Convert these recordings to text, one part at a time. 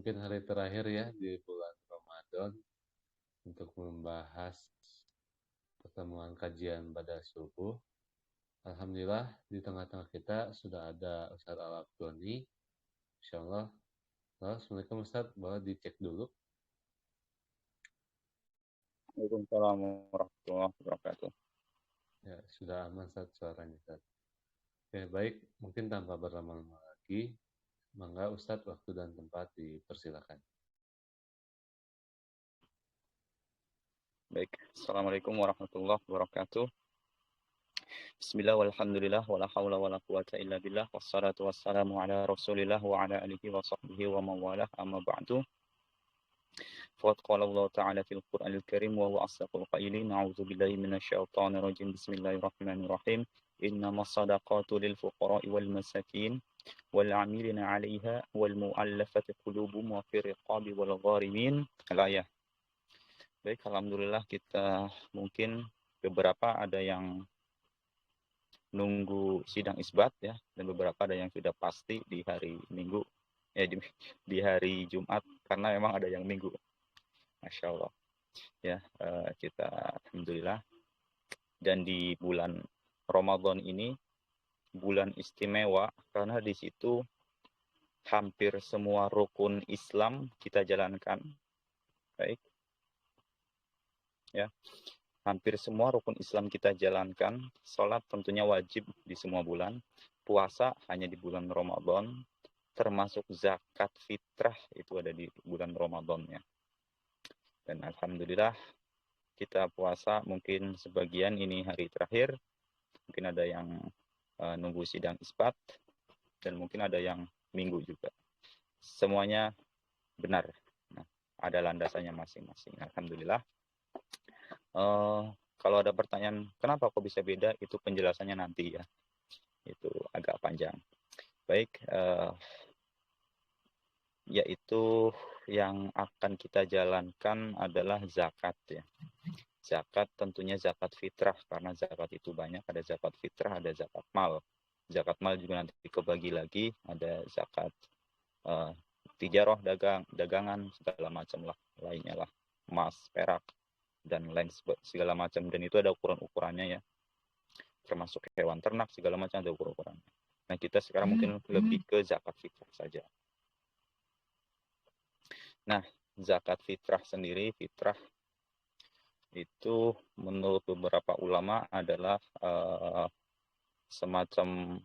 mungkin hari terakhir ya di bulan Ramadan untuk membahas pertemuan kajian pada subuh. Alhamdulillah di tengah-tengah kita sudah ada Ustadz Al-Abdoni. Insyaallah. Assalamualaikum Ustadz, boleh dicek dulu. Waalaikumsalam warahmatullahi wabarakatuh. Ya, sudah aman Ustadz suaranya Ustadz. Oke, baik. Mungkin tanpa berlama-lama lagi, mangga Ustadz waktu dan tempat dipersilakan. Baik, Assalamualaikum warahmatullahi wabarakatuh. Bismillah walhamdulillah wala hawla wala quwata illa billah wassalatu wassalamu ala rasulillah wa ala alihi wa sahbihi wa mawalah amma ba'du. Faqad qala Allah ta'ala fil Qur'anil Karim wa huwa asdaqul qailin. A'udzu billahi minasyaitonir rajim. Bismillahirrahmanirrahim. Innamas shadaqatu lil fuqara'i wal masakin wal 'amilina 'alaiha wal mu'allafati qulubuhum wa fir riqabi wal gharimin. Al-ayah. Baik, alhamdulillah kita mungkin beberapa ada yang nunggu sidang isbat ya, dan beberapa ada yang sudah pasti di hari Minggu ya, di hari Jumat, karena memang ada yang Minggu. Masya Allah ya, kita alhamdulillah. Dan di bulan Ramadan ini bulan istimewa karena di situ hampir semua rukun Islam kita jalankan. Baik ya, hampir semua rukun Islam kita jalankan. Sholat tentunya wajib di semua bulan. Puasa hanya di bulan Ramadan. Termasuk zakat fitrah itu ada di bulan Ramadan ya. Dan alhamdulillah kita puasa mungkin sebagian ini hari terakhir. Mungkin ada yang nunggu sidang isbat. Dan mungkin ada yang minggu juga. Semuanya benar. Nah, ada landasannya masing-masing. Alhamdulillah. Kalau ada pertanyaan kenapa kok bisa beda, itu penjelasannya nanti ya, itu agak panjang. Baik, yaitu yang akan kita jalankan adalah zakat ya. Zakat tentunya zakat fitrah, karena zakat itu banyak, ada zakat fitrah, ada zakat mal. Zakat mal juga nanti kebagi lagi, ada zakat tijarah, dagangan segala macam lah, lainnya lah, emas, perak dan lain segala macam, dan itu ada ukuran-ukurannya ya, termasuk hewan ternak segala macam ada ukuran-ukurannya. Nah, kita sekarang mungkin lebih ke zakat fitrah saja. Nah, zakat fitrah sendiri, fitrah itu menurut beberapa ulama adalah semacam,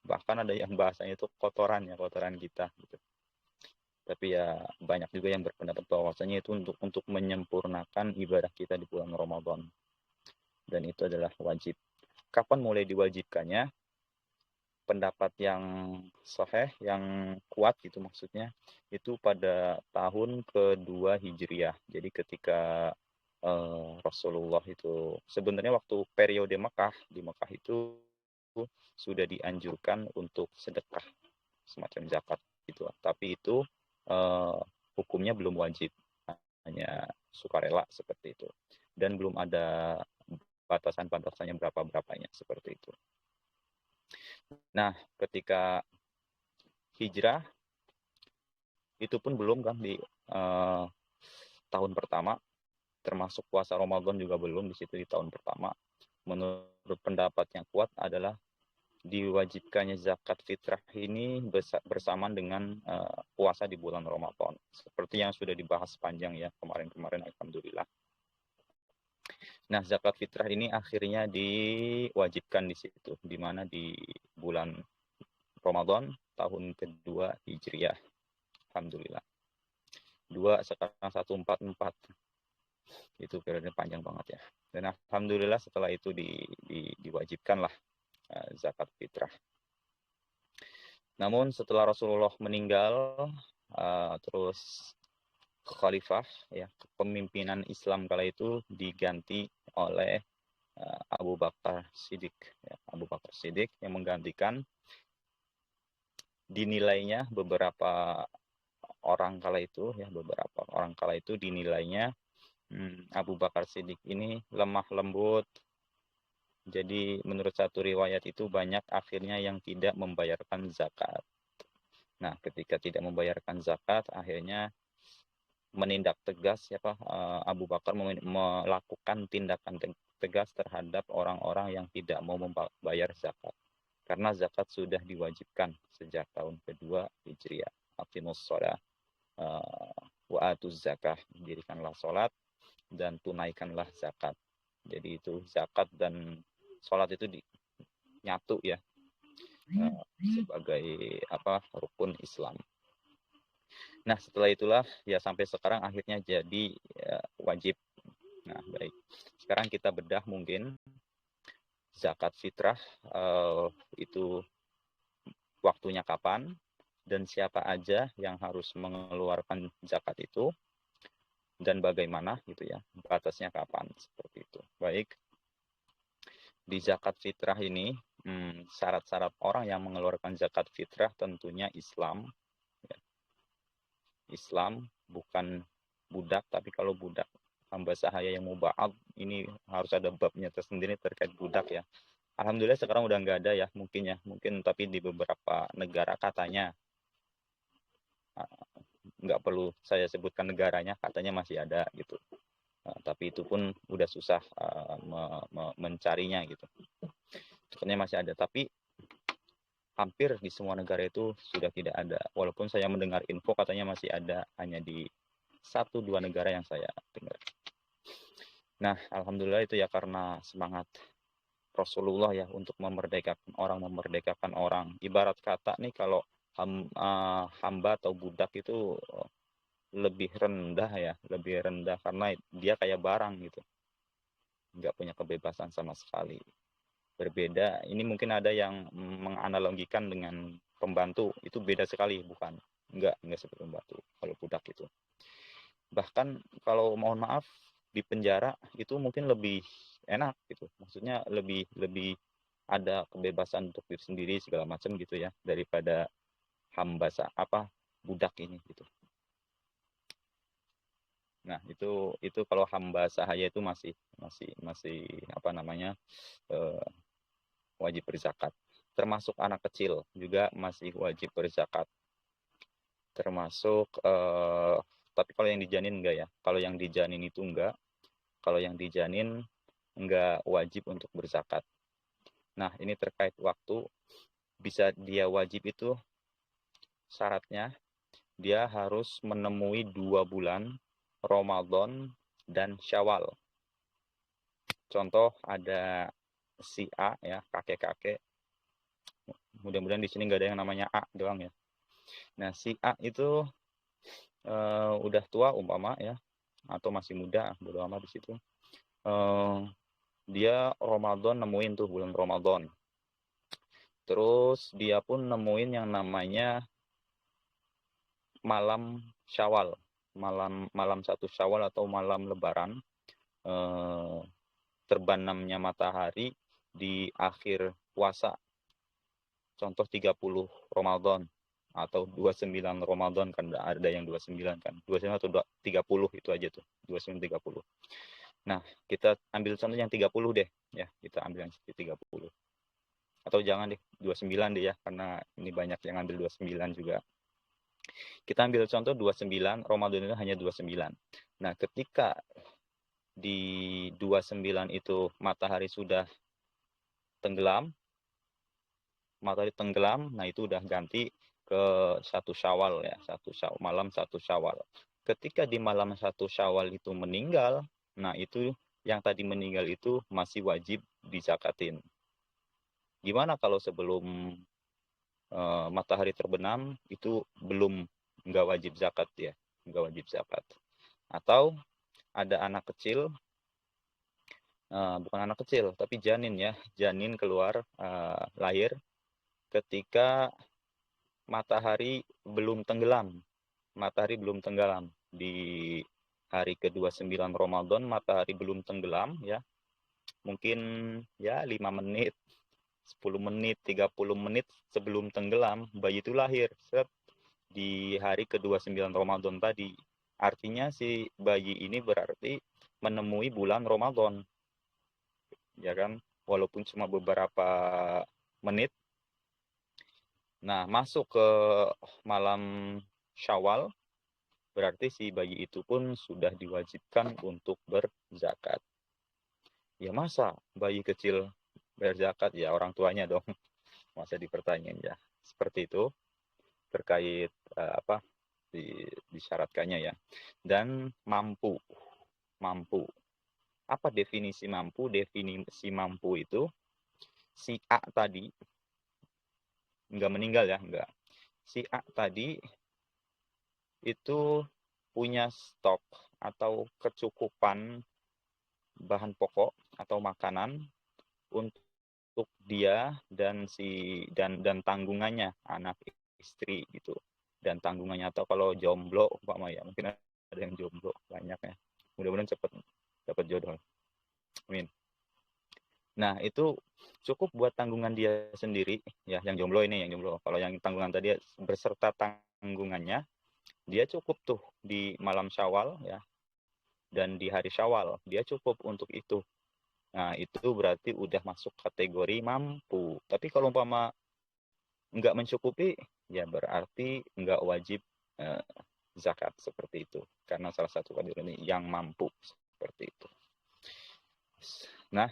bahkan ada yang bahasanya itu kotoran kita gitu. Tapi ya banyak juga yang berpendapat bahwasanya itu untuk menyempurnakan ibadah kita di bulan Ramadan. Dan itu adalah wajib. Kapan mulai diwajibkannya? Pendapat yang sahih, yang kuat gitu maksudnya, itu pada tahun kedua Hijriah. Jadi ketika Rasulullah itu sebenarnya waktu periode Mekah, di Mekah itu sudah dianjurkan untuk sedekah semacam zakat gitu. Tapi itu hukumnya belum wajib, hanya sukarela seperti itu. Dan belum ada batasan-batasannya berapa-berapanya seperti itu. Nah, ketika hijrah itu pun belum kan di tahun pertama, termasuk puasa Ramadan juga belum di situ di tahun pertama. Menurut pendapat yang kuat adalah diwajibkannya zakat fitrah ini bersamaan dengan puasa di bulan Ramadan. Seperti yang sudah dibahas panjang ya kemarin-kemarin, alhamdulillah. Nah, zakat fitrah ini akhirnya diwajibkan di situ, di mana di bulan Ramadan tahun kedua Hijriah. Alhamdulillah. 2 sekarang 144. Itu periode panjang banget ya. Dan alhamdulillah setelah itu diwajibkanlah zakat fitrah. Namun setelah Rasulullah meninggal, terus khalifah ya, kepemimpinan Islam kala itu diganti oleh Abu Bakar Siddiq ya, Abu Bakar Siddiq yang menggantikan. Dinilainya beberapa orang kala itu dinilainya Abu Bakar Siddiq ini lemah lembut. Jadi menurut satu riwayat itu banyak akhirnya yang tidak membayarkan zakat. Nah, ketika tidak membayarkan zakat, akhirnya menindak tegas Abu Bakar melakukan tindakan tegas terhadap orang-orang yang tidak mau membayar zakat. Karena zakat sudah diwajibkan sejak tahun kedua Hijriah. Aqimus shalah wa atuz zakah, dirikanlah sholat dan tunaikanlah zakat. Jadi itu zakat dan sholat itu nyatu ya, sebagai rukun Islam. Nah, setelah itulah ya sampai sekarang akhirnya jadi ya, wajib. Nah, baik. Sekarang kita bedah mungkin zakat fitrah itu waktunya kapan dan siapa aja yang harus mengeluarkan zakat itu dan bagaimana gitu ya, batasnya kapan, seperti itu. Baik. Di zakat fitrah ini syarat-syarat orang yang mengeluarkan zakat fitrah tentunya Islam. Islam, bukan budak, tapi kalau budak hamba sahaya yang muba'ad, ini harus ada babnya tersendiri terkait budak ya. Alhamdulillah sekarang udah nggak ada ya, mungkin tapi di beberapa negara katanya, nggak perlu saya sebutkan negaranya, katanya masih ada gitu. Tapi itu pun udah susah mencarinya gitu. Katanya masih ada, tapi hampir di semua negara itu sudah tidak ada. Walaupun saya mendengar info katanya masih ada, hanya di 1-2 negara yang saya dengar. Nah, alhamdulillah itu ya karena semangat Rasulullah ya untuk memerdekakan orang. Ibarat kata nih kalau hamba atau budak itu lebih rendah karena dia kayak barang gitu. Nggak punya kebebasan sama sekali. Berbeda, ini mungkin ada yang menganalogikan dengan pembantu, itu beda sekali, enggak seperti pembantu kalau budak itu. Bahkan kalau mohon maaf di penjara itu mungkin lebih enak gitu, maksudnya lebih ada kebebasan untuk diri sendiri segala macam gitu ya, daripada budak ini gitu. Nah, itu kalau hamba sahaya itu masih wajib berzakat. Termasuk anak kecil juga masih wajib berzakat. Termasuk tapi kalau yang dijanin enggak ya. Kalau yang dijanin itu enggak. Kalau yang dijanin enggak wajib untuk berzakat. Nah, ini terkait waktu. Bisa dia wajib itu syaratnya dia harus menemui 2 bulan Ramadan dan Syawal. Contoh ada si A ya, kakek-kakek. Mudah-mudahan di sini nggak ada yang namanya A doang ya. Nah, si A itu udah tua umpama ya, atau masih muda, bodo amat di situ. Dia Ramadan nemuin tuh bulan Ramadan. Terus dia pun nemuin yang namanya malam Syawal, malam 1 Syawal atau malam Lebaran, terbenamnya matahari di akhir puasa. Contoh 30 Ramadan atau 29 Ramadan, kan ada yang 29 kan. 29 atau 30 itu aja tuh. 29 30. Nah, kita ambil contoh yang 30 deh ya. Kita ambil yang 30. Atau jangan deh 29 deh ya, karena ini banyak yang ambil 29 juga. Kita ambil contoh 29, Ramadan itu hanya 29. Nah, ketika di 29 itu matahari sudah tenggelam, nah itu udah ganti ke 1 Syawal ya, malam 1 Syawal. Ketika di malam 1 Syawal itu meninggal, nah itu yang tadi meninggal itu masih wajib dizakatin. Gimana kalau sebelum matahari terbenam itu nggak wajib zakat ya, nggak wajib zakat. Atau ada anak kecil, bukan anak kecil tapi janin ya, janin keluar lahir ketika matahari belum tenggelam di hari ke-29 Ramadan, matahari belum tenggelam ya, mungkin ya 5 menit, 10 menit, 30 menit sebelum tenggelam bayi itu lahir di hari ke-29 Ramadan tadi. Artinya si bayi ini berarti menemui bulan Ramadan ya kan, walaupun cuma beberapa menit, Nah, masuk ke malam Syawal, berarti si bayi itu pun sudah diwajibkan untuk berzakat. Ya masa bayi kecil berzakat? Ya orang tuanya dong. Masa dipertanyain ya. Seperti itu terkait apa disyaratkannya ya. Dan mampu. Mampu. Apa definisi mampu? Definisi mampu itu si A tadi enggak meninggal ya, enggak. Si A tadi itu punya stok atau kecukupan bahan pokok atau makanan untuk dia dan dan tanggungannya, anak, istri gitu. Dan tanggungannya, atau kalau jomblo umpama ya, mungkin ada yang jomblo banyak ya. Mudah-mudahan cepat dapat jodoh. Amin. Nah, itu cukup buat tanggungan dia sendiri ya, yang jomblo ini, yang jomblo. Kalau yang tanggungan tadi berserta tanggungannya, dia cukup tuh di malam Syawal ya, dan di hari Syawal dia cukup untuk itu. Nah, itu berarti udah masuk kategori mampu. Tapi kalau umpama nggak mencukupi, ya berarti nggak wajib eh, zakat seperti itu. Karena salah satu kategori ini yang mampu seperti itu. Nah,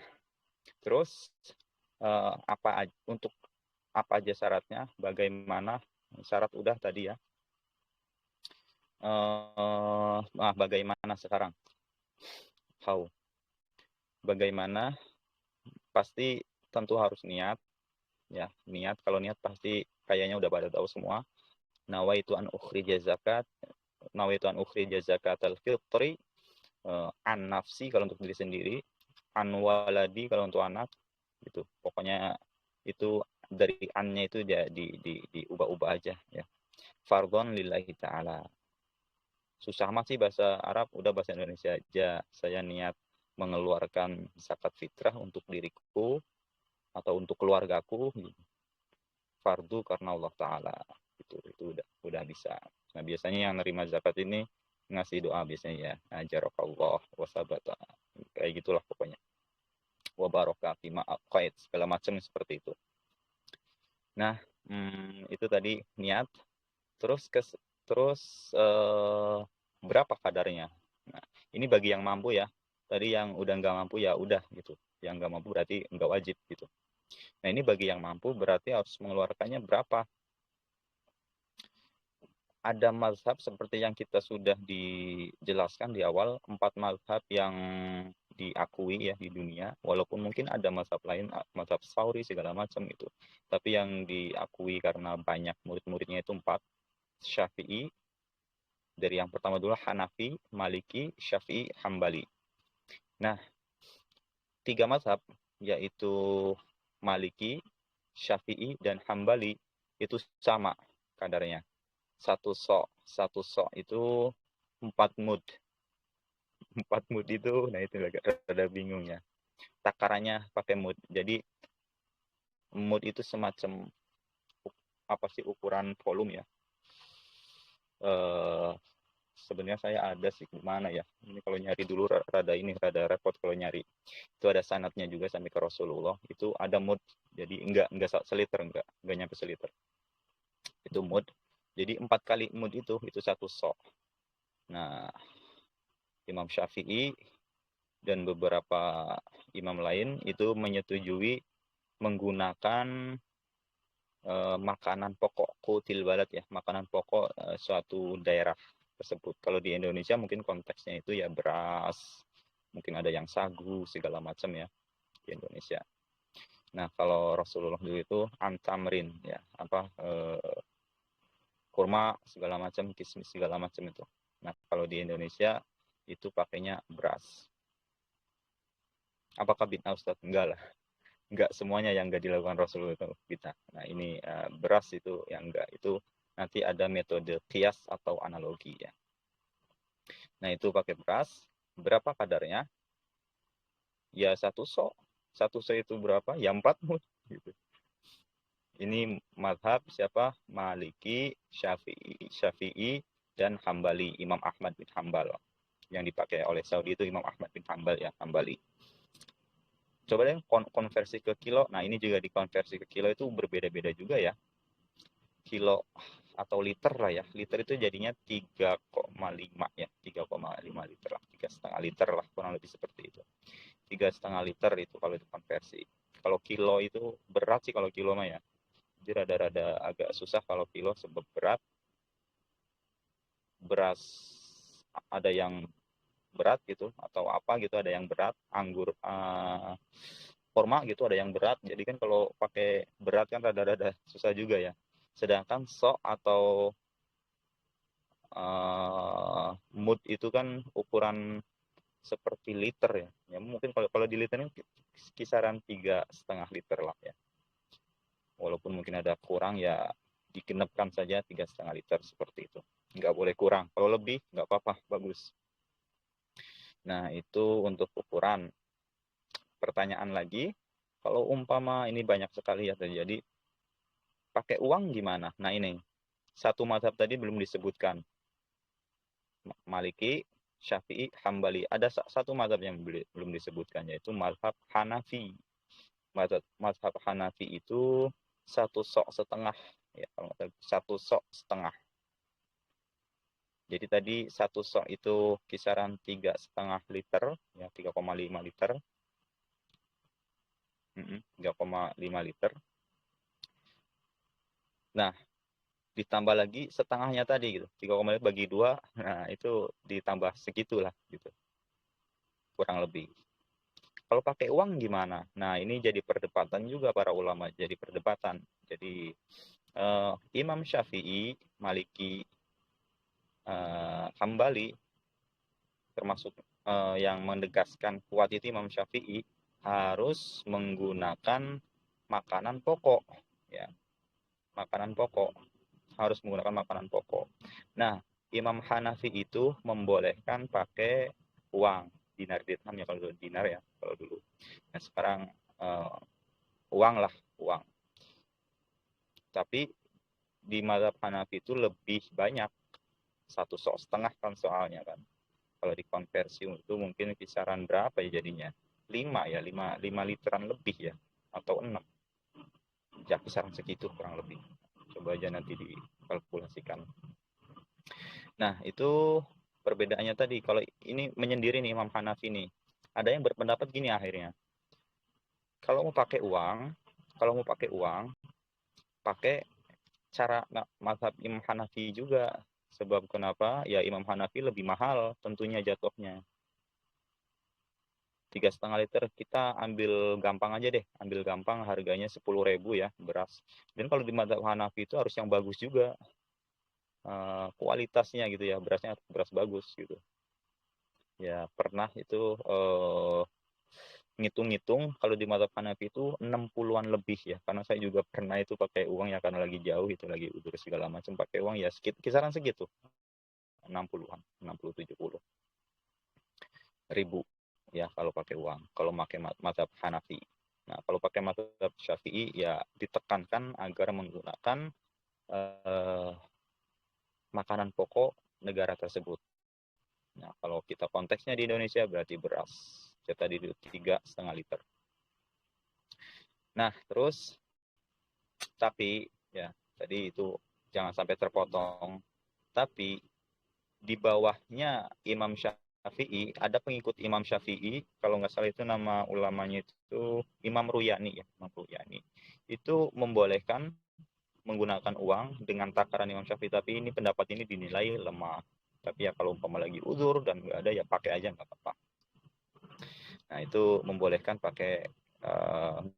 terus untuk apa aja syaratnya? Bagaimana syarat udah tadi ya? Bagaimana sekarang? How? Bagaimana? Pasti tentu harus niat ya, niat. Kalau niat pasti kayaknya udah pada tahu semua. Nawaitu an ukhrija zakat, nawaitu an ukhrija zakatal fitri, an nafsi kalau untuk diri sendiri, an waladi kalau untuk anak gitu. Pokoknya itu dari annya itu diubah-ubah aja ya. Fardhon lillahi ta'ala. Susah amat sih bahasa Arab, udah bahasa Indonesia aja. Saya niat mengeluarkan zakat fitrah untuk diriku atau untuk keluargaku, fardu karena Allah Ta'ala. Itu udah bisa. Nah, biasanya yang nerima zakat ini ngasih doa biasanya ya, ajarakallah wasabata, kayak gitulah pokoknya, wa baraka fima aqait, segala macam seperti itu. Nah, itu tadi niat. Terus berapa kadarnya? Nah, ini bagi yang mampu ya. Tadi yang udah nggak mampu ya udah gitu. Yang nggak mampu berarti nggak wajib gitu. Nah, ini bagi yang mampu berarti harus mengeluarkannya berapa? Ada mazhab seperti yang kita sudah dijelaskan di awal, 4 mazhab yang diakui ya di dunia, walaupun mungkin ada mazhab lain, mazhab Sauri segala macam itu. Tapi yang diakui karena banyak murid-muridnya itu 4. Syafi'i, dari yang pertama dulu Hanafi, Maliki, Syafi'i, Hambali. Nah, 3 mazhab yaitu Maliki, Syafi'i, dan Hambali itu sama kadarnya. Satu sok itu 4 mud. 4 mud itu, nah itu agak rada bingung ya. Takarannya pakai mud. Jadi mud itu semacam apa sih, ukuran volume ya. Sebenarnya saya ada sih, gimana ya. Ini kalau nyari dulu rada repot kalau nyari. Itu ada sanadnya juga sampai ke Rasulullah. Itu ada mud. Jadi enggak seliter, enggak nyampe seliter. Itu mud. Jadi 4 kali mud itu satu sok. Nah, Imam Syafi'i dan beberapa imam lain itu menyetujui menggunakan makanan pokok kutil balad ya, makanan pokok suatu daerah tersebut. Kalau di Indonesia mungkin konteksnya itu ya beras, mungkin ada yang sagu segala macam ya di Indonesia. Nah, kalau Rasulullah dulu itu antamrin ya, apa kurma segala macam, kismis segala macam itu. Nah, kalau di Indonesia itu pakainya beras. Apakah bid'ah Ustaz? Enggak lah. Enggak semuanya yang enggak dilakukan Rasulullah itu bid'ah. Nah, ini beras itu yang enggak. Itu nanti ada metode qiyas atau analogi ya. Nah, itu pakai beras. Berapa kadarnya? Ya satu sok. Satu sok itu berapa? Ya 4 mud. Gitu. Ini mazhab siapa? Maliki, Syafi'i, dan Hambali. Imam Ahmad bin Hambal. Yang dipakai oleh Saudi itu Imam Ahmad bin Hambal ya, Hambali. Coba deh konversi ke kilo. Nah, ini juga dikonversi ke kilo itu berbeda-beda juga ya. kilo atau liter lah ya. Liter itu jadinya 3,5 ya, 3,5 liter lah, 3,5 liter lah, kurang lebih seperti itu. 3,5 liter itu kalau dikonversi. Kalau kilo itu berat sih kalau kilo mah ya. Jadi rada-rada agak susah kalau kilo sebab beras ada yang berat gitu atau apa gitu, ada yang berat, anggur korma gitu ada yang berat. Jadi kan kalau pakai berat kan rada-rada susah juga ya. Sedangkan sok atau mood itu kan ukuran seperti liter ya. Ya mungkin kalau di liter ini kisaran 3,5 liter lah ya. Walaupun mungkin ada kurang ya, digenapkan saja 3,5 liter seperti itu. Nggak boleh kurang. Kalau lebih nggak apa-apa, bagus. Nah itu untuk ukuran. Pertanyaan lagi, kalau umpama ini banyak sekali ya terjadi, pakai uang gimana? Nah ini, satu mazhab tadi belum disebutkan. Maliki, Syafi'i, Hambali. Ada satu mazhab yang belum disebutkan, yaitu mazhab Hanafi. Mazhab Hanafi itu 1,5 sok ya, kalau nggak salah 1,5 sok. Jadi tadi 1 sok itu kisaran 3,5 liter ya, 3,5 liter. 3,5 liter. Nah, ditambah lagi setengahnya tadi gitu, 3,5 bagi 2, nah itu ditambah segitulah gitu, kurang lebih. Kalau pakai uang gimana? Nah, ini jadi perdebatan juga para ulama, jadi perdebatan. Jadi Imam Syafi'i, Maliki, Hambali, termasuk yang menegaskan kuat itu Imam Syafi'i, harus menggunakan makanan pokok ya, makanan pokok, harus menggunakan makanan pokok. Nah, Imam Hanafi itu membolehkan pakai uang, dinar dirham ya, kalau dulu dinar ya kalau dulu. Nah, sekarang uang lah, uang. Tapi di mazhab Hanafi itu lebih banyak, 1,5 sok kan soalnya kan. Kalau dikonversi itu mungkin kisaran berapa ya jadinya? 5 ya, 5 literan lebih ya, atau 6. Ya kisaran segitu kurang lebih. Coba aja nanti dikalkulasikan. Nah, itu perbedaannya tadi. Kalau ini menyendiri nih Imam Hanafi nih. Ada yang berpendapat gini akhirnya. Kalau mau pakai uang, pakai cara mazhab Imam Hanafi juga. Sebab kenapa? Ya Imam Hanafi lebih mahal tentunya jatuhnya. 3,5 liter kita ambil gampang aja deh, ambil gampang harganya 10.000 ya beras. Dan kalau di mazhab Hanafi itu harus yang bagus juga, kualitasnya gitu ya, berasnya beras bagus gitu. Ya pernah itu ngitung-ngitung kalau di mazhab Hanafi itu 60-an lebih ya, karena saya juga pernah itu pakai uang ya, karena lagi jauh itu, lagi udur segala macam, pakai uang ya kisaran segitu, 60-an, 60-70 ribu ya kalau pakai uang, kalau pakai mazhab Hanafi. Nah kalau pakai mazhab Syafi'i ya ditekankan agar menggunakan makanan pokok negara tersebut. Nah kalau kita konteksnya di Indonesia berarti beras, saya tadi itu 3,5 liter. Nah terus tapi ya tadi itu jangan sampai terpotong. Tapi di bawahnya Imam Syafi'i ada pengikut Imam Syafi'i, kalau nggak salah itu nama ulamanya itu Imam Ruyani ya, Imam Ruyani. Itu membolehkan menggunakan uang dengan takaran Imam Syafi'i, tapi ini pendapat ini dinilai lemah. Tapi ya kalau umpama lagi uzur dan nggak ada ya pakai aja nggak apa-apa. Nah itu membolehkan pakai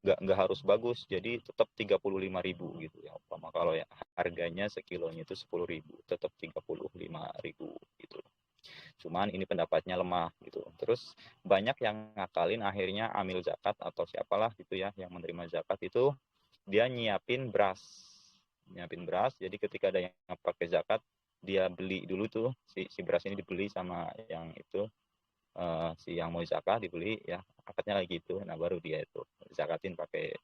nggak harus bagus, jadi tetap 35.000 gitu ya. Umpama kalau ya harganya sekilonya itu 10.000, tetap 35.000 gitu. Cuman ini pendapatnya lemah gitu. Terus banyak yang ngakalin akhirnya amil zakat atau siapalah gitu ya yang menerima zakat itu, dia nyiapin beras. Jadi ketika ada yang pakai zakat, dia beli dulu tuh si beras ini, dibeli sama yang itu, si yang mau zakat dibeli ya, akadnya lagi gitu. Nah baru dia itu zakatin pakai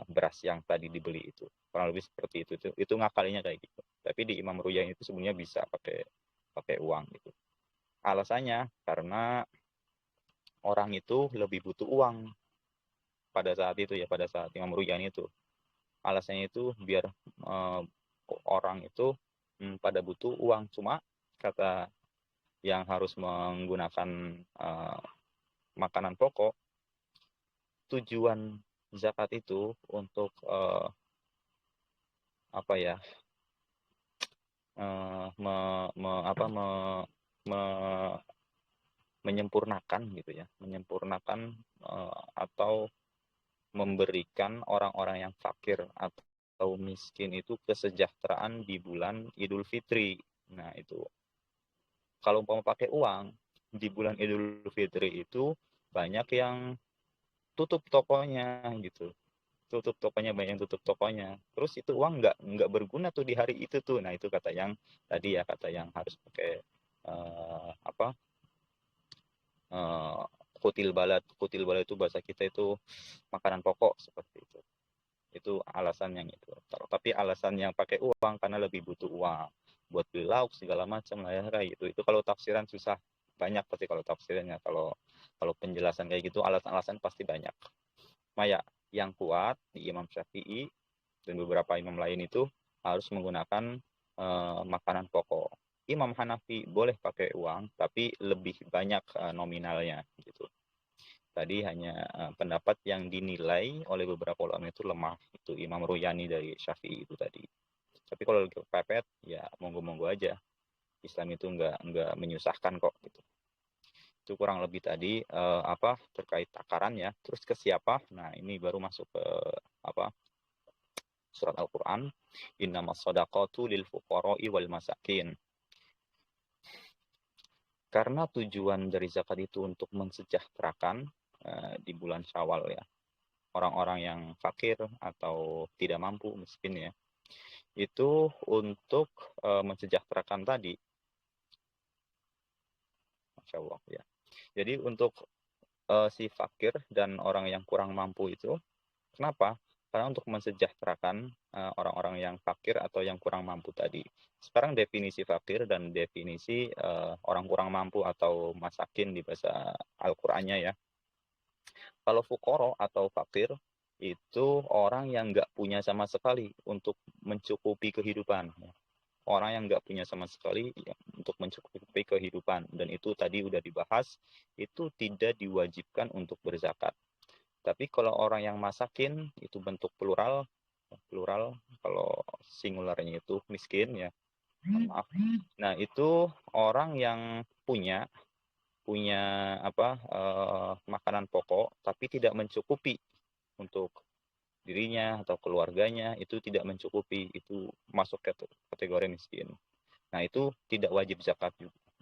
beras yang tadi dibeli itu, kurang lebih seperti itu ngakalinya kayak gitu. Tapi di Imam Ruyani itu sebenarnya bisa pakai uang gitu. Alasannya karena orang itu lebih butuh uang pada saat itu ya, pada saat Imam Ruyani itu. alasannya itu biar orang itu pada butuh uang. Cuma kata yang harus menggunakan makanan pokok, tujuan zakat itu untuk apa ya, me, me, apa, me, me, menyempurnakan gitu ya, menyempurnakan atau memberikan orang-orang yang fakir atau miskin itu kesejahteraan di bulan Idul Fitri. Nah itu kalau umpama pakai uang di bulan Idul Fitri itu banyak yang tutup tokonya gitu, tutup tokonya, banyak yang tutup tokonya, terus itu uang nggak berguna tuh di hari itu tuh. Nah itu kata yang tadi ya, kata yang harus pakai apa, kutil balad itu bahasa kita itu makanan pokok seperti itu alasan yang itu. Tapi alasan yang pakai uang karena lebih butuh uang buat beli lauk segala macam lah ya kayak gitu. Itu kalau tafsiran susah, banyak pasti kalau tafsirannya. Kalau penjelasan kayak gitu alasan-alasan pasti banyak. Maya yang kuat di Imam Syafi'i dan beberapa imam lain itu harus menggunakan makanan pokok. Imam Hanafi boleh pakai uang tapi lebih banyak nominalnya gitu. Tadi hanya pendapat yang dinilai oleh beberapa ulama itu lemah, itu Imam Ruyani dari Syafi'i itu tadi. Tapi kalau lagi kepepet ya monggo-monggo aja, Islam itu nggak menyusahkan kok gitu. Itu kurang lebih tadi apa terkait takaran ya. Terus ke siapa? Nah ini baru masuk ke apa, surat Al-Quran, innamas shadaqatu lil fuqara'i wal masakin. Karena tujuan dari zakat itu untuk mensejahterakan di bulan Syawal ya, orang-orang yang fakir atau tidak mampu, miskin ya, itu untuk mensejahterakan tadi, Masya Allah ya. Jadi untuk si fakir dan orang yang kurang mampu itu, kenapa? Karena untuk mensejahterakan orang-orang yang fakir atau yang kurang mampu tadi. Sekarang definisi fakir dan definisi orang kurang mampu atau masakin di bahasa Al-Qur'annya ya. Kalau fukoro atau fakir itu orang yang nggak punya sama sekali untuk mencukupi kehidupan. Orang yang nggak punya sama sekali ya, untuk mencukupi kehidupan. Dan itu tadi udah dibahas, itu tidak diwajibkan untuk berzakat. Tapi kalau orang yang masakin itu bentuk plural, plural kalau singularnya itu miskin ya. Maaf. Nah, itu orang yang punya apa makanan pokok tapi tidak mencukupi untuk dirinya atau keluarganya, itu tidak mencukupi, itu masuk kategori miskin. Nah, itu tidak wajib zakat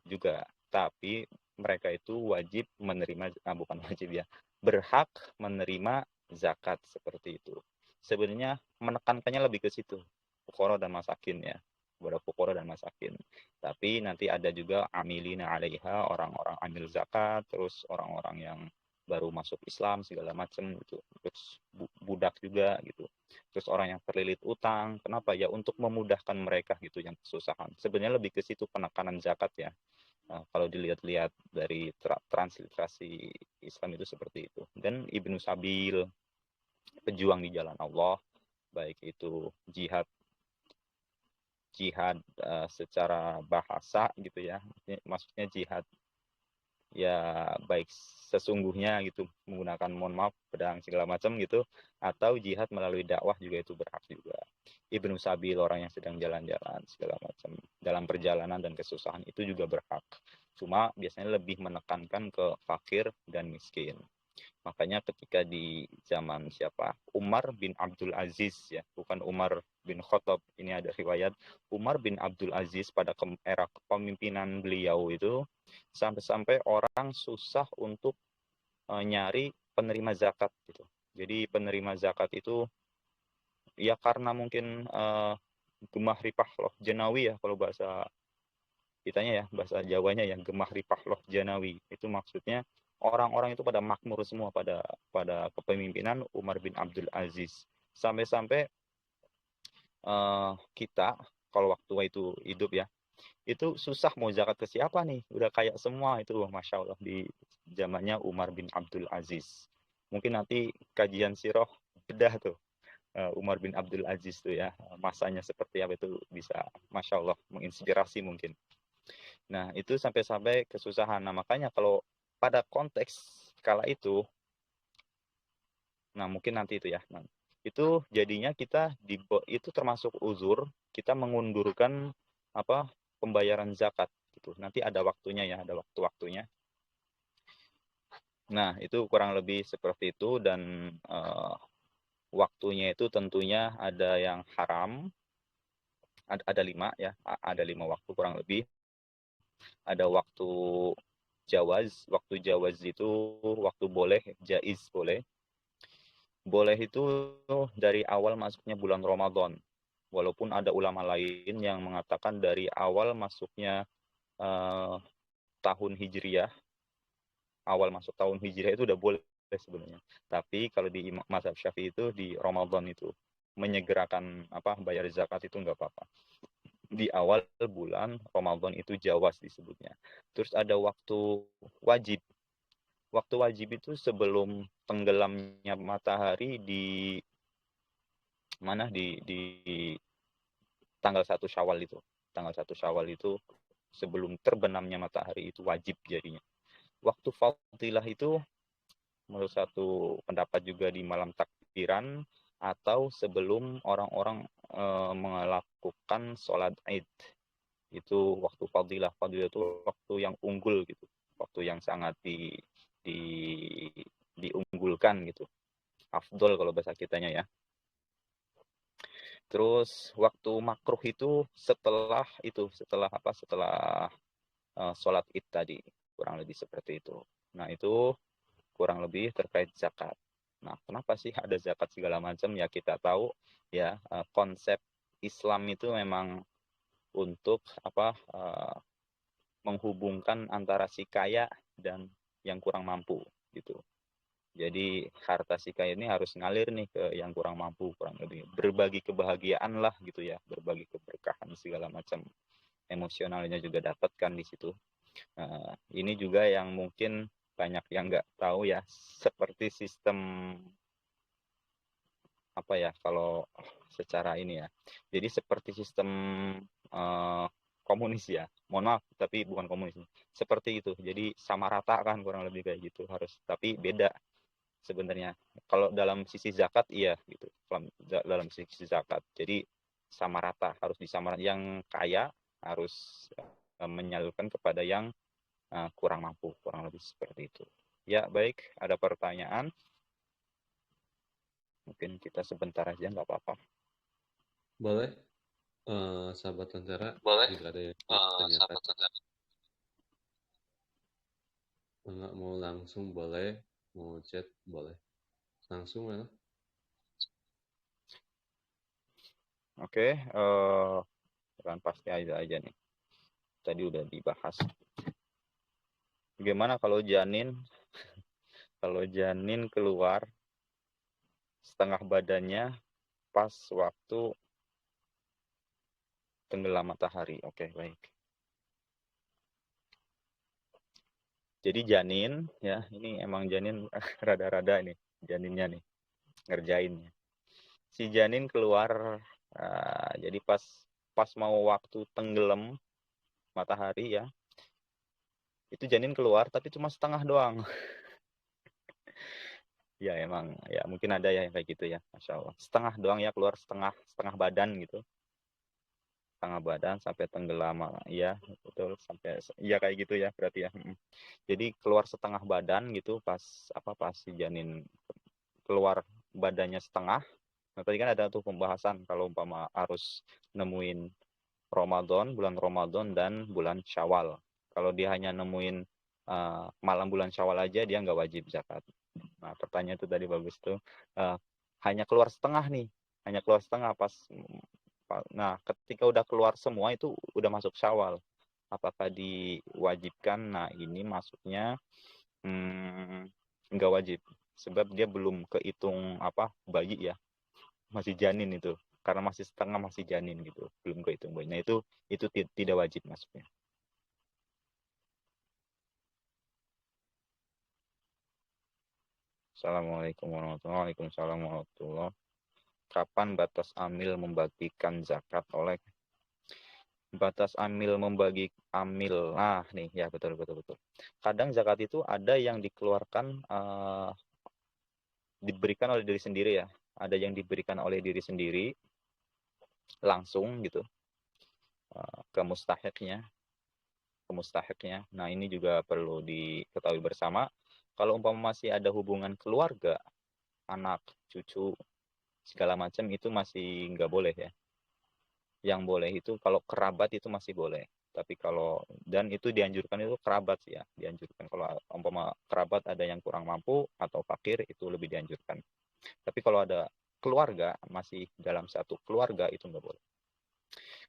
juga, tapi mereka itu wajib menerima, bukan wajib ya, berhak menerima zakat seperti itu. Sebenarnya menekankannya lebih ke situ, fuqara dan masakin ya, kepada fuqara dan masakin. Tapi nanti ada juga amilina alaiha, orang-orang amil zakat, terus orang-orang yang baru masuk Islam segala macam gitu, terus budak juga gitu, terus orang yang terlilit utang. Kenapa ya? Untuk memudahkan mereka gitu yang kesusahan. Sebenarnya lebih ke situ penekanan zakat ya. Nah, kalau dilihat-lihat dari transliterasi Islam itu seperti itu. Dan Ibnu Sabil, pejuang di jalan Allah, baik itu jihad secara bahasa gitu ya, maksudnya jihad ya baik sesungguhnya gitu, menggunakan mohon maaf pedang segala macam gitu, atau jihad melalui dakwah juga itu berhak juga. Ibnu Sabil, orang yang sedang jalan-jalan segala macam dalam perjalanan dan kesusahan, itu juga berhak. Cuma biasanya lebih menekankan ke fakir dan miskin. Makanya ketika di zaman siapa? Umar bin Abdul Aziz ya, bukan Umar bin Khattab. Ini ada riwayat Umar bin Abdul Aziz pada era kepemimpinan beliau itu sampai-sampai orang susah untuk nyari penerima zakat gitu. Jadi penerima zakat itu ya karena mungkin gemah ripah loh janawi ya, kalau bahasa kitanya ya, bahasa Jawanya ya, gemah ripah loh janawi. Itu maksudnya orang-orang itu pada makmur semua pada kepemimpinan Umar bin Abdul Aziz. Sampai-sampai kita kalau waktu itu hidup ya, itu susah mau zakat ke siapa nih, udah kayak semua itu, Masya Allah, di zamannya Umar bin Abdul Aziz. Mungkin nanti kajian sirah bedah tuh Umar bin Abdul Aziz tuh ya, masanya seperti apa itu bisa, masya Allah, menginspirasi mungkin. Nah itu sampai-sampai kesusahan. Nah makanya kalau pada konteks kala itu, nah mungkin nanti itu ya, nah, itu jadinya kita itu termasuk uzur kita mengundurkan apa pembayaran zakat gitu. Nanti ada waktunya ya, ada waktu-waktunya. Nah itu kurang lebih seperti itu, dan waktunya itu tentunya ada yang haram, ada 5 ya, ada 5 waktu kurang lebih. Ada waktu jawaz, waktu jawaz itu waktu boleh, jaiz boleh. Boleh itu dari awal masuknya bulan Ramadan. Walaupun ada ulama lain yang mengatakan dari awal masuknya tahun Hijriah, awal masuk tahun Hijriah itu udah boleh sebenarnya. Tapi kalau di mazhab Syafi'i itu di Ramadan itu menyegerakan apa bayar zakat itu nggak apa-apa. Di awal bulan Ramadan itu jawas disebutnya. Terus ada waktu wajib. Waktu wajib itu sebelum tenggelamnya matahari di mana di tanggal 1 Syawal itu. Tanggal 1 Syawal itu sebelum terbenamnya matahari itu wajib jadinya. Waktu fadilah itu menurut satu pendapat juga di malam takbiran atau sebelum orang-orang melakukan sholat Id. Itu waktu fadilah. Fadilah itu waktu yang unggul gitu. Waktu yang sangat di diunggulkan gitu. Afdol kalau bahasa kitanya ya. Terus waktu makruh itu setelah apa? Setelah sholat Id tadi, kurang lebih seperti itu. Nah itu kurang lebih terkait zakat. Nah kenapa sih ada zakat segala macam? Ya kita tahu ya konsep Islam itu memang untuk apa menghubungkan antara si kaya dan yang kurang mampu gitu. Jadi harta si kaya ini harus ngalir nih ke yang kurang mampu, kurang lebih berbagi kebahagiaan lah gitu ya, berbagi keberkahan segala macam, emosionalnya juga dapatkan di situ. Nah, ini juga yang mungkin banyak yang nggak tahu ya, seperti sistem apa ya kalau secara ini ya. Jadi seperti sistem komunis ya. Mohon maaf, tapi bukan komunis. Seperti itu. Jadi sama rata kan kurang lebih kayak gitu harus. Tapi beda sebenarnya. Kalau dalam sisi zakat iya gitu. Dalam sisi zakat. Jadi sama rata, harus disamaratakan. Yang kaya harus menyalurkan kepada yang kurang mampu, kurang lebih seperti itu. Ya, baik, ada pertanyaan? Mungkin kita sebentar aja, nggak apa-apa. Boleh, sahabat Lentera, Boleh, jika ada yang mau ditanyakan. sahabat saudara. Nggak mau langsung boleh, mau chat boleh. Langsung ya. Oke, kan pasti aja nih. Tadi udah dibahas. Gimana kalau janin keluar setengah badannya pas waktu tenggelam matahari. Oke, baik. Jadi janin ya, ini emang janin rada-rada nih janinnya nih ngerjainnya. Si janin keluar jadi pas mau waktu tenggelam matahari ya, itu janin keluar tapi cuma setengah doang. Ya emang ya mungkin ada ya yang kayak gitu ya, masya Allah. Setengah doang ya, keluar setengah badan gitu, setengah badan sampai tenggelam ya, betul, sampai ya kayak gitu ya berarti ya. Jadi keluar setengah badan gitu pas si janin keluar badannya setengah. Nah tadi kan ada tuh pembahasan kalau umpama harus nemuin bulan Ramadan dan bulan Syawal. Kalau dia hanya nemuin malam bulan Syawal aja, dia nggak wajib zakat. Nah pertanyaan itu tadi bagus tuh, hanya keluar setengah nih, hanya keluar setengah nah ketika udah keluar semua itu udah masuk Syawal, apakah diwajibkan? Nah ini masuknya nggak wajib, sebab dia belum kehitung apa bayi ya, masih janin itu, karena masih setengah, masih janin gitu, belum kehitung bayi. Nah itu tidak wajib masuknya. Assalamualaikum warahmatullahi wabarakatuh. Kapan batas amil membagikan zakat oleh batas amil membagi amil. Nah, nih ya betul. Kadang zakat itu ada yang dikeluarkan diberikan oleh diri sendiri ya. Ada yang diberikan oleh diri sendiri langsung gitu ke mustahiknya. Nah, ini juga perlu diketahui bersama. Kalau umpama masih ada hubungan keluarga, anak, cucu, segala macam itu masih nggak boleh ya. Yang boleh itu kalau kerabat itu masih boleh. Tapi kalau dan itu dianjurkan itu kerabat sih ya, dianjurkan kalau umpama kerabat ada yang kurang mampu atau fakir itu lebih dianjurkan. Tapi kalau ada keluarga masih dalam satu keluarga itu nggak boleh.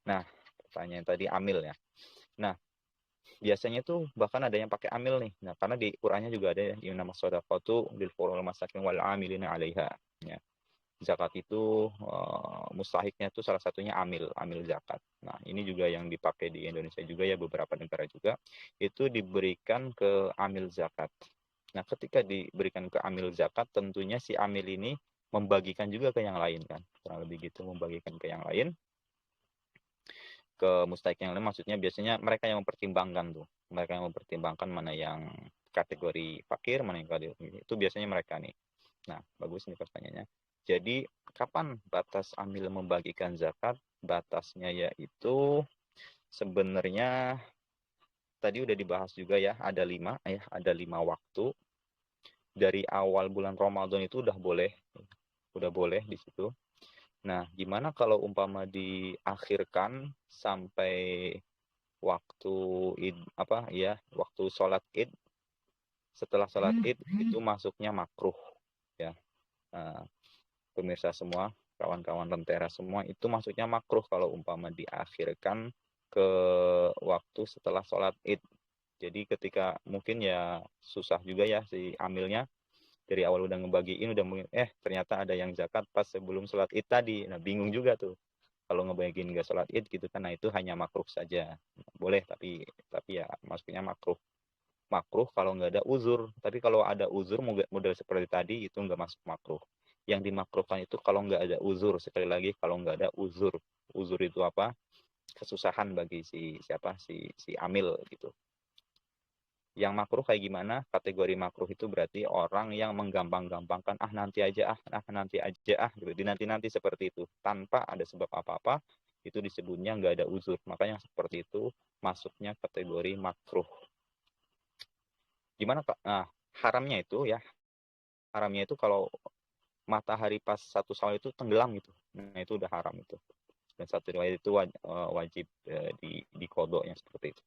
Nah, pertanyaan tadi amil ya. Nah, biasanya tuh bahkan ada yang pakai amil nih. Nah, karena di Qur'annya juga ada yang nama shadaqatu lil fuqara wal masakin wal 'amilina 'alaiha. Ya. Zakat itu mustahiknya itu salah satunya amil zakat. Nah, ini juga yang dipakai di Indonesia juga ya, beberapa negara juga itu diberikan ke amil zakat. Nah, ketika diberikan ke amil zakat, tentunya si amil ini membagikan juga ke yang lain kan. Kurang lebih gitu, membagikan ke yang lain. Ke mustahik yang lain maksudnya biasanya mereka yang mempertimbangkan tuh. Mereka yang mempertimbangkan mana yang kategori fakir, mana yang kategori itu biasanya mereka nih. Nah, bagus nih pertanyaannya. Jadi, kapan batas amil membagikan zakat? Batasnya yaitu sebenarnya tadi udah dibahas juga ya, ada 5 ya, ada 5 waktu. Dari awal bulan Ramadan itu udah boleh di situ. Nah, gimana kalau umpama diakhirkan sampai waktu id waktu sholat id, setelah sholat id itu masuknya makruh ya. Pemirsa semua, kawan-kawan lentera semua, itu masuknya makruh kalau umpama diakhirkan ke waktu setelah sholat id. Jadi ketika mungkin ya susah juga ya si amilnya, dari awal udah ngebagiin udah ternyata ada yang zakat pas sebelum sholat id tadi. Nah, bingung juga tuh kalau ngebagiin nggak sholat id gitu kan. Nah, itu hanya makruh saja, boleh tapi ya maksudnya makruh kalau nggak ada uzur. Tapi kalau ada uzur model seperti tadi itu nggak masuk makruh. Yang dimakruhkan itu kalau nggak ada uzur. Sekali lagi, kalau nggak ada uzur. Uzur itu apa? Kesusahan bagi si amil gitu. Yang makruh kayak gimana? Kategori makruh itu berarti orang yang menggampang-gampangkan nanti aja gitu. Dinanti-nanti seperti itu tanpa ada sebab apa-apa, itu disebutnya nggak ada uzur. Makanya seperti itu masuknya kategori makruh. Gimana Kak? Nah, haramnya itu kalau matahari pas satu Syawal itu tenggelam gitu. Nah, itu udah haram itu. Dan satu riwayat itu wajib di kodoknya seperti itu.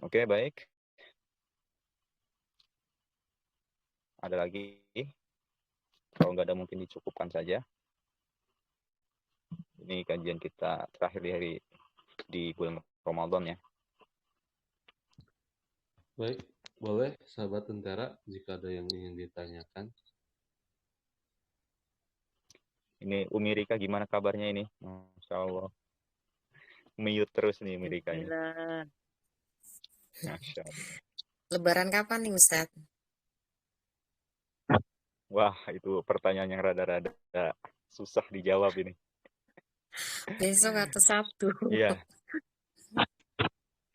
Oke, baik. Ada lagi? Kalau nggak ada mungkin dicukupkan saja. Ini kajian kita terakhir di bulan Ramadan ya. Baik, boleh sahabat tentara jika ada yang ingin ditanyakan. Ini Umi Rika gimana kabarnya ini? Masya Allah. Mute terus nih Umi Rika ini. Masya Allah. Lebaran kapan nih Ustaz? Wah, itu pertanyaan yang rada-rada susah dijawab ini. Besok atau Sabtu? Iya.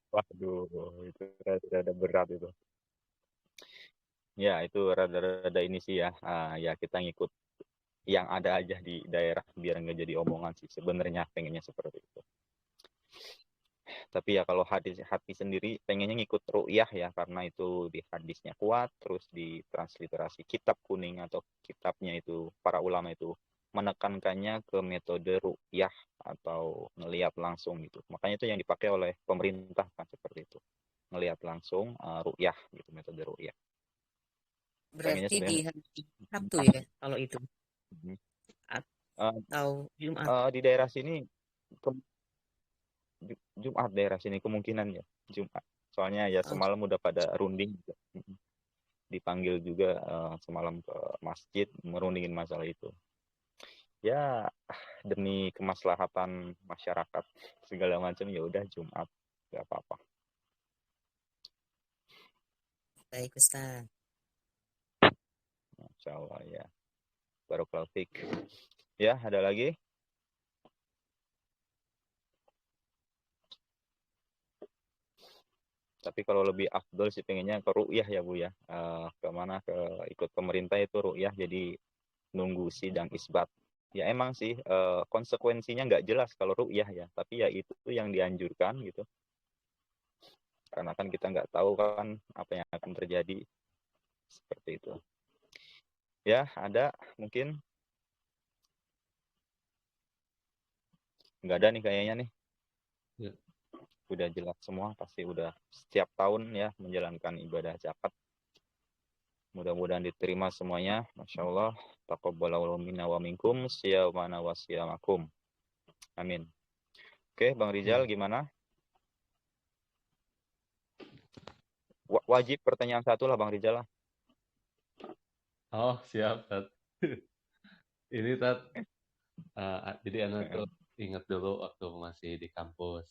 Waduh, itu rada-rada berat itu. Ya, itu rada-rada ini sih ya. Ya kita ngikut yang ada aja di daerah biar nggak jadi omongan sih. Sebenarnya pengennya seperti itu. Tapi ya kalau hati sendiri pengennya ngikut ru'yah ya, karena itu di hadisnya kuat, terus di transliterasi kitab kuning atau kitabnya itu para ulama itu menekankannya ke metode ru'yah atau ngelihat langsung gitu. Makanya itu yang dipakai oleh pemerintah kan seperti itu. Ngelihat langsung ru'yah gitu, metode ru'yah. Pengennya Berarti di sebenarnya hari Sabtu ya kalau itu? Atau Jumat? di daerah sini Jumat, daerah sini kemungkinan ya Jumat. Soalnya ya Oh, semalam udah pada runding juga. Dipanggil juga semalam ke masjid merundingin masalah itu. Ya demi kemaslahatan masyarakat segala macam ya udah Jumat, nggak apa-apa. baik Ustaz. Masya Allah ya. Barakallahu fiik. Ya, ada lagi? Tapi kalau lebih afdol sih pengennya ke ru'yah ya Bu ya. Kemana ke ikut pemerintah itu ru'yah, jadi nunggu sidang isbat. Ya emang sih konsekuensinya nggak jelas kalau ru'yah ya, tapi ya itu yang dianjurkan gitu. Karena kan kita nggak tahu kan apa yang akan terjadi, seperti itu. Ya, ada mungkin? Nggak ada nih kayaknya nih. Ya. Udah jelas semua, pasti udah setiap tahun ya menjalankan ibadah zakat. Mudah-mudahan diterima semuanya. Masya Allah. Taqabbalallahu minna wa minkum siyamana wa siyamakum. Amin. Oke, Bang Rizal gimana? Wajib pertanyaan satu lah Bang Rizal lah. Oh, siap, Tat. Ini, Tat. Jadi anak tuh ingat dulu waktu masih di kampus.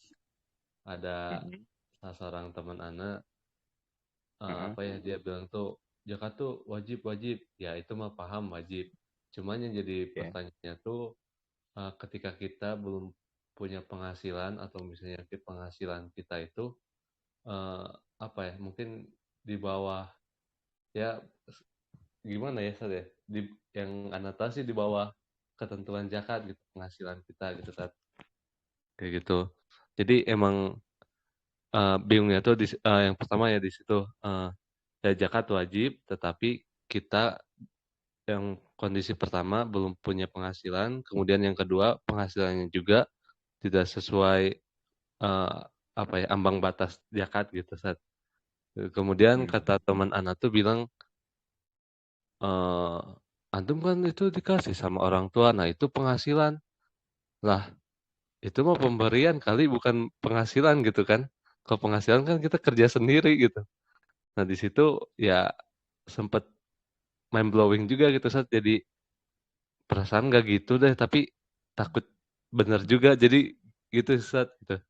Ada salah seorang teman anak, apa ya, dia bilang tuh, zakat tuh wajib. Ya, itu mah paham wajib. Cuman yang jadi pertanyaannya tuh, ketika kita belum punya penghasilan atau misalnya penghasilan kita itu apa ya, mungkin di bawah, ya gimana ya Sad ya, yang anak tahu sih di bawah ketentuan zakat gitu penghasilan kita gitu Sad, kayak gitu. Jadi emang bingungnya tuh yang pertama ya di situ, ya zakat wajib tetapi kita yang kondisi pertama belum punya penghasilan, kemudian yang kedua penghasilannya juga tidak sesuai apa ya, ambang batas zakat gitu Sat. Kemudian kata teman anak tuh bilang, antum kan itu dikasih sama orang tua, nah itu penghasilan. Lah, itu mah pemberian kali bukan penghasilan gitu kan. Kalau penghasilan kan kita kerja sendiri gitu. Nah di situ ya sempet mind blowing juga gitu Sat. Jadi perasaan nggak gitu deh, tapi takut bener juga. Jadi gitu Sat gitu.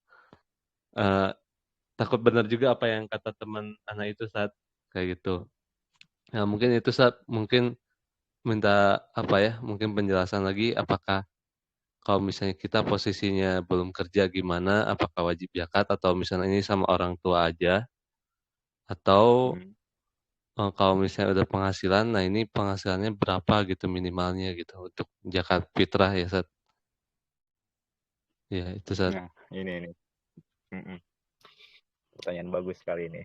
Eh, takut bener juga apa yang kata teman anak itu Sat, kayak gitu. Nah mungkin itu Sat, mungkin minta apa ya, mungkin penjelasan lagi apakah kalau misalnya kita posisinya belum kerja gimana, apakah wajib zakat atau misalnya ini sama orang tua aja, atau kalau misalnya udah penghasilan, nah ini penghasilannya berapa gitu minimalnya gitu untuk zakat fitrah ya Sat. Ya itu Sat. Nah, ini. Pertanyaan bagus sekali ini.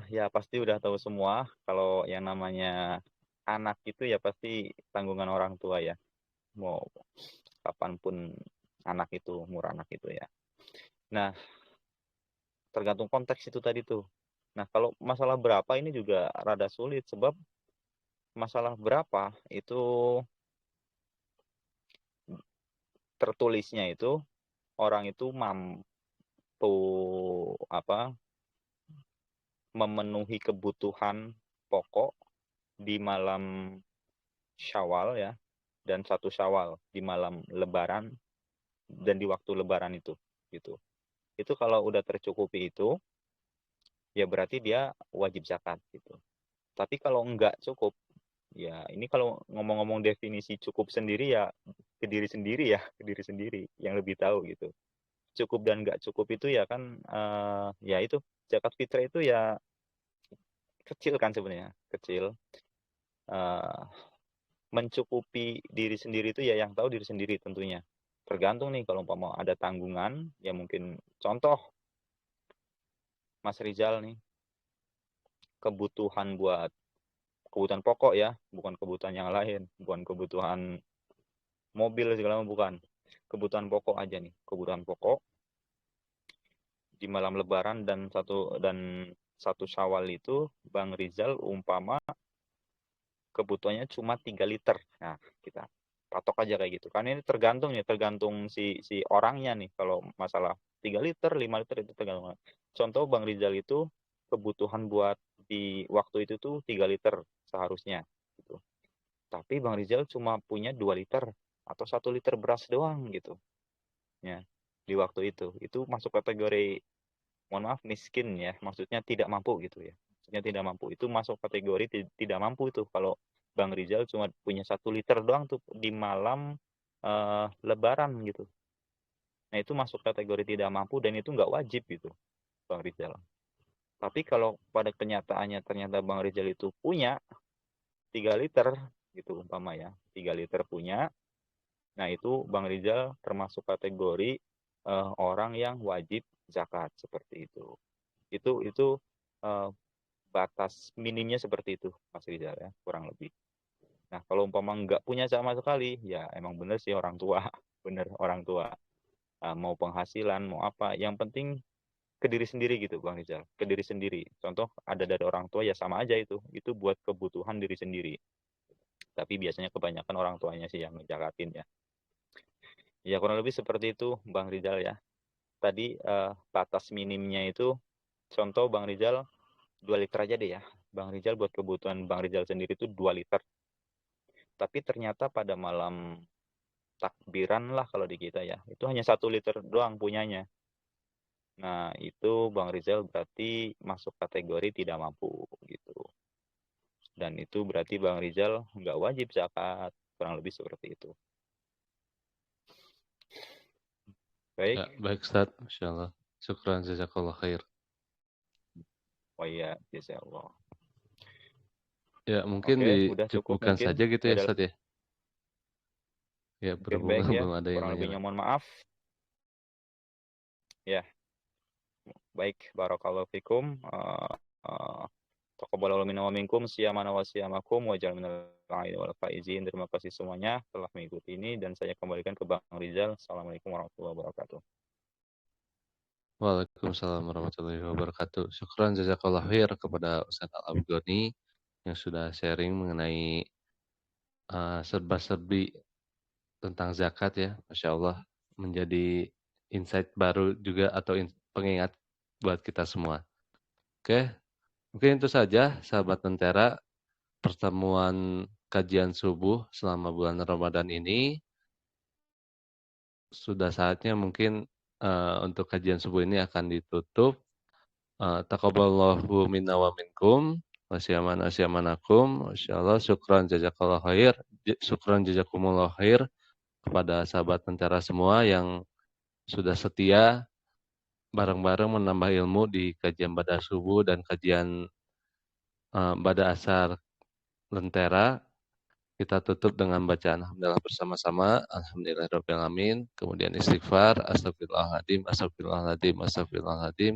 Ya pasti udah tahu semua kalau yang namanya anak itu ya pasti tanggungan orang tua ya. Mau kapanpun anak itu, umur anak itu ya. Nah, tergantung konteks itu tadi tuh. Nah, kalau masalah berapa ini juga rada sulit sebab masalah berapa itu tertulisnya itu orang itu mampu memenuhi kebutuhan pokok di malam Syawal ya, dan 1 Syawal di malam Lebaran dan di waktu Lebaran itu gitu. Itu kalau udah tercukupi itu ya berarti dia wajib zakat gitu. Tapi kalau enggak cukup, ya ini kalau ngomong-ngomong definisi cukup sendiri ya ke diri sendiri ya, ke diri sendiri yang lebih tahu gitu. Cukup dan enggak cukup itu ya kan ya itu zakat fitrah itu ya kecil kan sebenarnya, kecil. Mencukupi diri sendiri itu ya yang tahu diri sendiri tentunya. Tergantung nih kalau umpama ada tanggungan, ya mungkin contoh Mas Rizal nih, kebutuhan pokok ya, bukan kebutuhan yang lain, bukan kebutuhan mobil segala macam, bukan. Kebutuhan pokok aja nih, kebutuhan pokok di malam Lebaran dan satu Syawal itu Bang Rizal umpama kebutuhannya cuma 3 liter. Nah, kita patok aja kayak gitu. Karena ini tergantung si orangnya nih. Kalau masalah 3 liter, 5 liter itu tergantung. Contoh Bang Rizal itu kebutuhan buat di waktu itu tuh 3 liter seharusnya gitu. Tapi Bang Rizal cuma punya 2 liter atau 1 liter beras doang gitu. Ya, di waktu itu. Itu masuk kategori mohon maaf miskin ya, maksudnya tidak mampu gitu ya. Maksudnya tidak mampu. Itu masuk kategori tidak mampu itu kalau Bang Rizal cuma punya 1 liter doang tuh di malam Lebaran gitu. Nah itu masuk kategori tidak mampu dan itu nggak wajib gitu, Bang Rizal. Tapi kalau pada kenyataannya ternyata Bang Rizal itu punya 3 liter gitu umpama ya, 3 liter punya, nah itu Bang Rizal termasuk kategori orang yang wajib zakat seperti itu. Itu batas minimnya seperti itu, Mas Rizal ya, kurang lebih. Nah kalau umpama nggak punya sama sekali, ya emang bener sih orang tua, bener orang tua. Mau penghasilan, mau apa, yang penting ke diri sendiri gitu Bang Rizal, ke diri sendiri. Contoh ada dari orang tua ya sama aja itu buat kebutuhan diri sendiri. Tapi biasanya kebanyakan orang tuanya sih yang ngejakatin ya. Ya kurang lebih seperti itu Bang Rizal ya. Tadi batas minimnya itu, contoh Bang Rizal 2 liter aja deh ya. Bang Rizal buat kebutuhan Bang Rizal sendiri itu 2 liter. Tapi ternyata pada malam takbiran lah kalau di kita ya, itu hanya 1 liter doang punyanya. Nah itu Bang Rizal berarti masuk kategori tidak mampu gitu. Dan itu berarti Bang Rizal nggak wajib zakat, kurang lebih seperti itu. Baik. Ya, baik Ustaz, insyaallah. Syukran jazakallah khair. Oh iya, jazakallah. Ya, mungkin udah cukup dicukupkan mungkin. saja gitu ya Ustaz ya. Ya, Oke, berhubung baik ya. belum ada yang Kurang nanya lebihnya lagi. mohon maaf. Ya, baik. Barakallahu fikum. Taqabbalallahu minna wa minkum siyamana wa siyamakum wa ja'alna minal aidin wal faizin. Terima kasih semuanya telah mengikuti ini dan saya kembalikan ke Bang Rizal. Assalamualaikum warahmatullahi wabarakatuh. Waalaikumsalam warahmatullahi wabarakatuh. Syukran jazakallah khair kepada Ustaz Al-Abgoni yang sudah sharing mengenai serba-serbi tentang zakat ya. Masya Allah, menjadi insight baru juga atau pengingat buat kita semua. Oke, mungkin itu saja sahabat Lentera pertemuan kajian subuh selama bulan Ramadan ini. Sudah saatnya mungkin untuk kajian subuh ini akan ditutup. Taqabbalallahu minna wa minkum wasyamanakum. Insyaallah syukran jazakallahu khair. Syukran jazakumullah khair kepada sahabat Lentera semua yang sudah setia bareng-bareng menambah ilmu di kajian pada subuh dan kajian pada asar Lentera. Kita tutup dengan bacaan alhamdulillah bersama-sama. Alhamdulillahirabbil alamin. Kemudian istighfar, astagfirullahaladzim, astagfirullahaladzim, astagfirullahaladzim.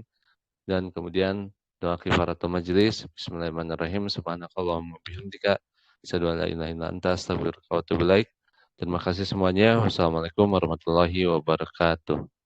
Dan kemudian doa kifaratul majlis. Bismillahirrahmanirrahim. Subhanakallahumma bihamdika asyhadu an la ilaha illa anta astaghfiruka wa atubu ilaik. Terima kasih semuanya. Wassalamualaikum warahmatullahi wabarakatuh.